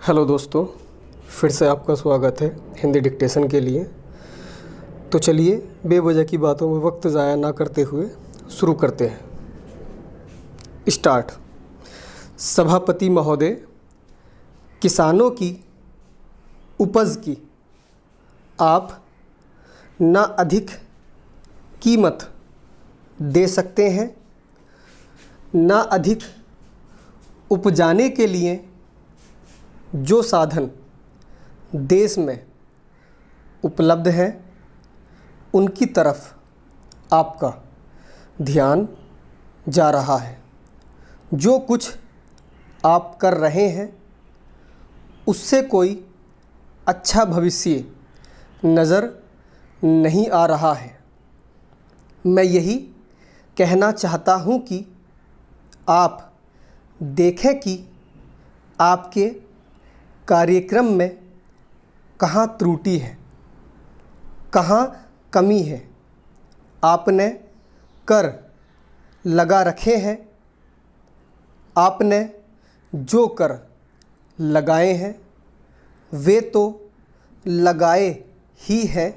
Hello दोस्तों, फिर से आपका स्वागत है हिंदी डिक्टेशन के लिए। तो चलिए बेवजह की बातों में वक्त ज़ाया ना करते हुए शुरू करते हैं। स्टार्ट। सभापति महोदय, किसानों की उपज की आप ना अधिक कीमत दे सकते हैं, ना अधिक उपजाने के लिए जो साधन देश में उपलब्ध हैं उनकी तरफ आपका ध्यान जा रहा है। जो कुछ आप कर रहे हैं उससे कोई अच्छा भविष्य नज़र नहीं आ रहा है। मैं यही कहना चाहता हूँ कि आप देखें कि आपके कार्यक्रम में कहाँ त्रुटि है, कहाँ कमी है। आपने कर लगा रखे हैं, आपने जो कर लगाए हैं वे तो लगाए ही हैं।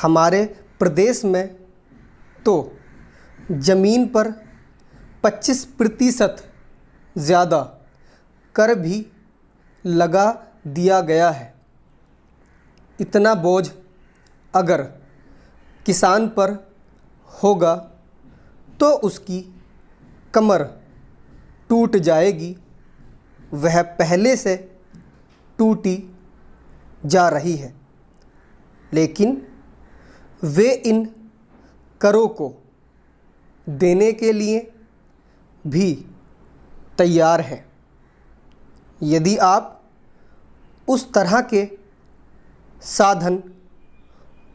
हमारे प्रदेश में तो ज़मीन पर 25% ज़्यादा कर भी लगा दिया गया है। इतना बोझ अगर किसान पर होगा तो उसकी कमर टूट जाएगी। वह पहले से टूटी जा रही है, लेकिन वे इन करों को देने के लिए भी तैयार हैं। यदि आप उस तरह के साधन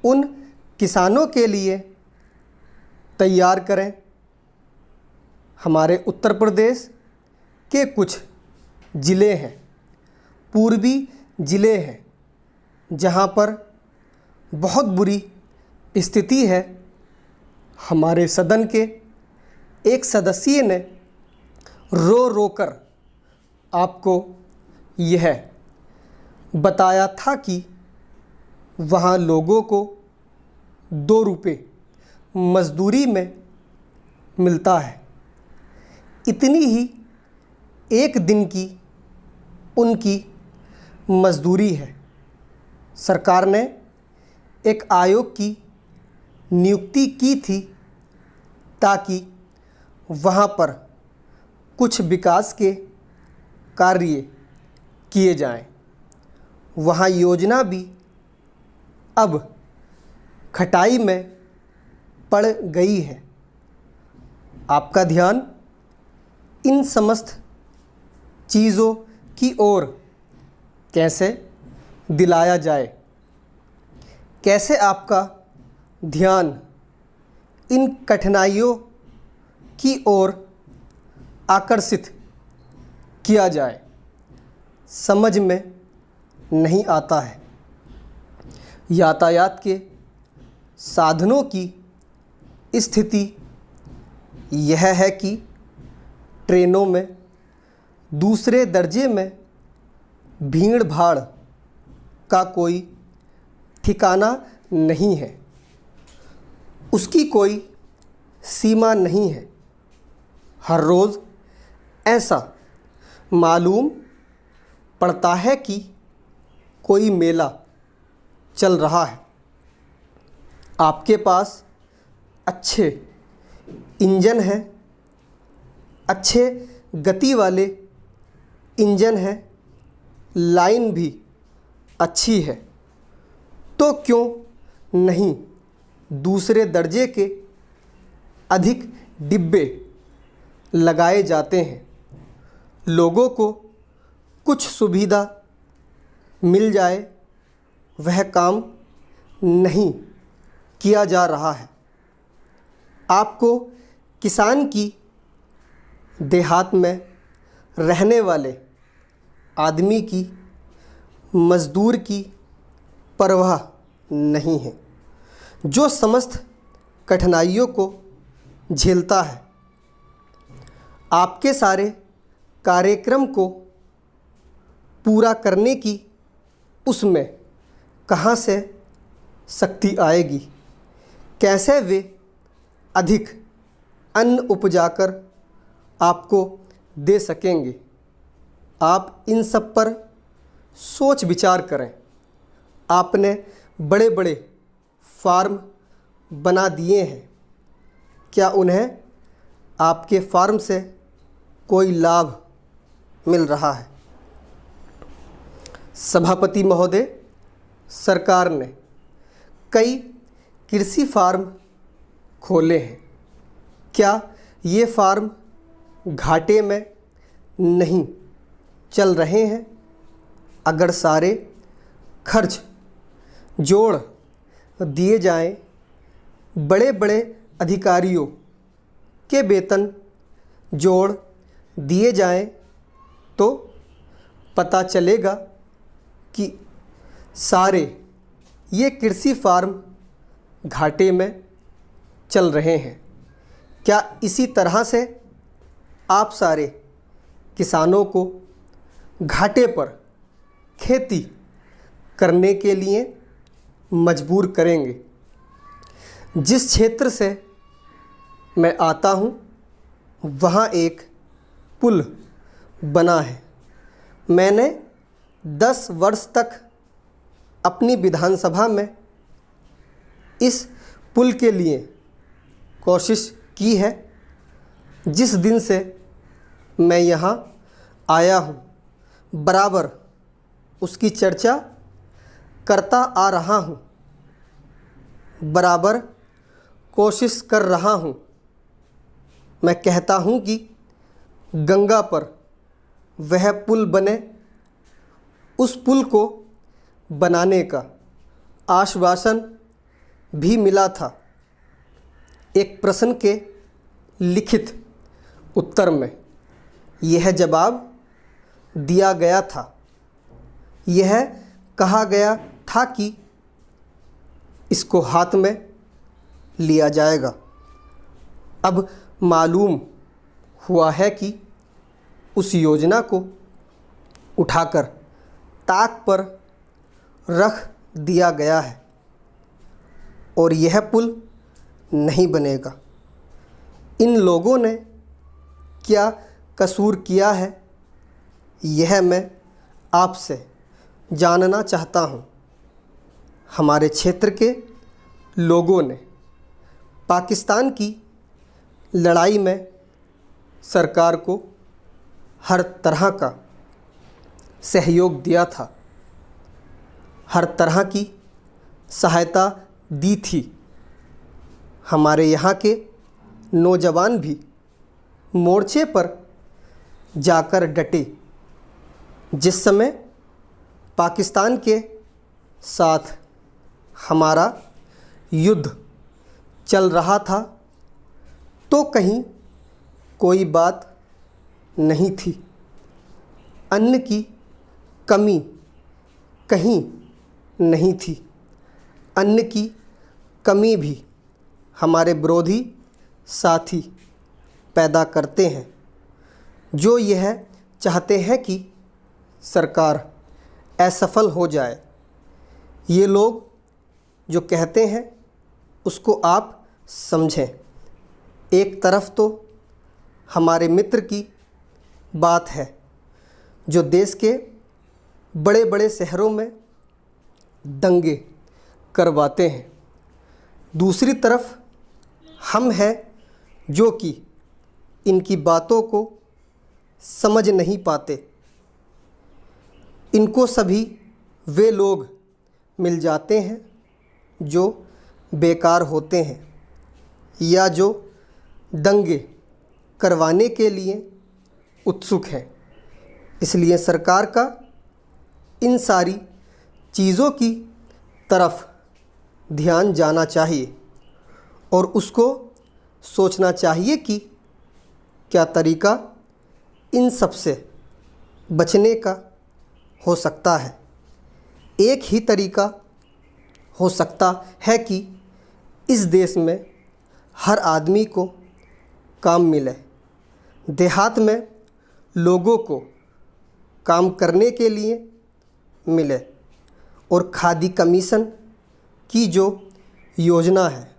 उन किसानों के लिए तैयार करें। हमारे उत्तर प्रदेश के कुछ ज़िले हैं, पूर्वी ज़िले हैं, जहाँ पर बहुत बुरी स्थिति है। हमारे सदन के एक सदस्य ने रो रो कर आपको यह बताया था कि वहाँ लोगों को 2 रुपये मज़दूरी में मिलता है। इतनी ही एक दिन की उनकी मज़दूरी है। सरकार ने एक आयोग की नियुक्ति की थी ताकि वहाँ पर कुछ विकास के कार्य किए जाएं। वहाँ योजना भी अब खटाई में पड़ गई है। आपका ध्यान इन समस्त चीज़ों की ओर कैसे दिलाया जाए, कैसे आपका ध्यान इन कठिनाइयों की ओर आकर्षित किया जाए, समझ में नहीं आता है। यातायात के साधनों की स्थिति यह है कि ट्रेनों में दूसरे दर्जे में भीड़ भाड़ का कोई ठिकाना नहीं है, उसकी कोई सीमा नहीं है। हर रोज़ ऐसा मालूम पड़ता है कि कोई मेला चल रहा है। आपके पास अच्छे इंजन हैं, अच्छे गति वाले इंजन हैं, लाइन भी अच्छी है, तो क्यों नहीं दूसरे दर्जे के अधिक डिब्बे लगाए जाते हैं। लोगों को कुछ सुविधा मिल जाए, वह काम नहीं किया जा रहा है। आपको किसान की देहात में रहने वाले आदमी की, मज़दूर की परवाह नहीं है, जो समस्त कठिनाइयों को झेलता है। आपके सारे कार्यक्रम को पूरा करने की उसमें कहाँ से शक्ति आएगी? कैसे वे अधिक अन्न उपजाकर आपको दे सकेंगे? आप इन सब पर सोच विचार करें। आपने बड़े बड़े फार्म बना दिए हैं, क्या उन्हें आपके फार्म से कोई लाभ मिल रहा है? सभापति महोदय, सरकार ने कई कृषि फार्म खोले हैं। क्या ये फार्म घाटे में नहीं चल रहे हैं? अगर सारे खर्च जोड़ दिए जाएं, बड़े बड़े अधिकारियों के वेतन जोड़ दिए जाएं, तो पता चलेगा कि सारे ये कृषि फार्म घाटे में चल रहे हैं। क्या इसी तरह से आप सारे किसानों को घाटे पर खेती करने के लिए मजबूर करेंगे? जिस क्षेत्र से मैं आता हूँ, वहाँ एक पुल बना है। मैंने 10 वर्ष तक अपनी विधानसभा में इस पुल के लिए कोशिश की है। जिस दिन से मैं यहाँ आया हूँ, बराबर उसकी चर्चा करता आ रहा हूँ, बराबर कोशिश कर रहा हूँ। मैं कहता हूँ कि गंगा पर वह पुल बने। उस पुल को बनाने का आश्वासन भी मिला था। एक प्रश्न के लिखित उत्तर में यह जवाब दिया गया था। यह कहा गया था कि इसको हाथ में लिया जाएगा। अब मालूम हुआ है कि उस योजना को उठाकर ताक पर रख दिया गया है और यह पुल नहीं बनेगा। इन लोगों ने क्या कसूर किया है, यह मैं आपसे जानना चाहता हूँ। हमारे क्षेत्र के लोगों ने पाकिस्तान की लड़ाई में सरकार को हर तरह का सहयोग दिया था, हर तरह की सहायता दी थी। हमारे यहाँ के नौजवान भी मोर्चे पर जाकर डटे। जिस समय पाकिस्तान के साथ हमारा युद्ध चल रहा था, तो कहीं कोई बात नहीं थी। अन्न की कमी कहीं नहीं थी। अन्न की कमी भी हमारे विरोधी साथी पैदा करते हैं, जो यह चाहते हैं कि सरकार असफल हो जाए। ये लोग जो कहते हैं उसको आप समझें। एक तरफ तो हमारे मित्र की बात है जो देश के बड़े बड़े शहरों में दंगे करवाते हैं, दूसरी तरफ हम हैं जो कि इनकी बातों को समझ नहीं पाते। इनको सभी वे लोग मिल जाते हैं जो बेकार होते हैं या जो दंगे करवाने के लिए उत्सुक हैं। इसलिए सरकार का इन सारी चीज़ों की तरफ ध्यान जाना चाहिए और उसको सोचना चाहिए कि क्या तरीका इन सब से बचने का हो सकता है। एक ही तरीका हो सकता है कि इस देश में हर आदमी को काम मिले। देहात में लोगों को काम करने के लिए मिले और खादी कमीशन की जो योजना है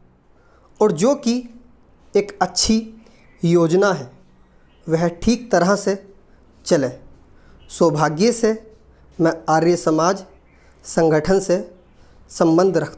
और जो कि एक अच्छी योजना है वह ठीक तरह से चले। सौभाग्य से मैं आर्य समाज संगठन से संबंध रखता